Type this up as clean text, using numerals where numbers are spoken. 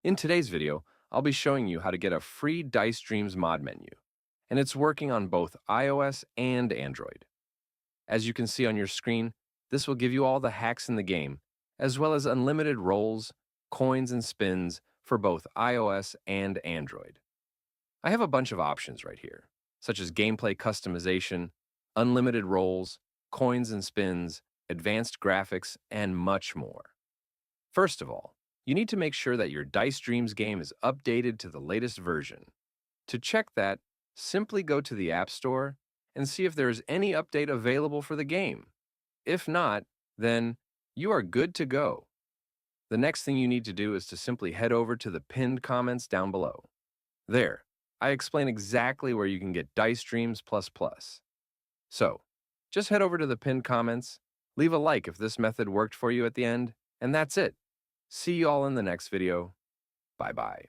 In today's video, I'll be showing you how to get a free Dice Dreams mod menu, and it's working on both iOS and Android. As you can see on your screen, this will give you all the hacks in the game, as well as unlimited rolls, coins, and spins for both iOS and Android. I have a bunch of options right here, such as gameplay customization, unlimited rolls, coins and spins, advanced graphics, and much more. First of all, you need to make sure that your Dice Dreams game is updated to the latest version. To check that, simply go to the App Store and see if there is any update available for the game. If not, then you are good to go. The next thing you need to do is to simply head over to the pinned comments down below. There, I explain exactly where you can get Dice Dreams ++. So, just head over to the pinned comments, leave a like if this method worked for you at the end, and that's it. See you all in the next video. Bye-bye.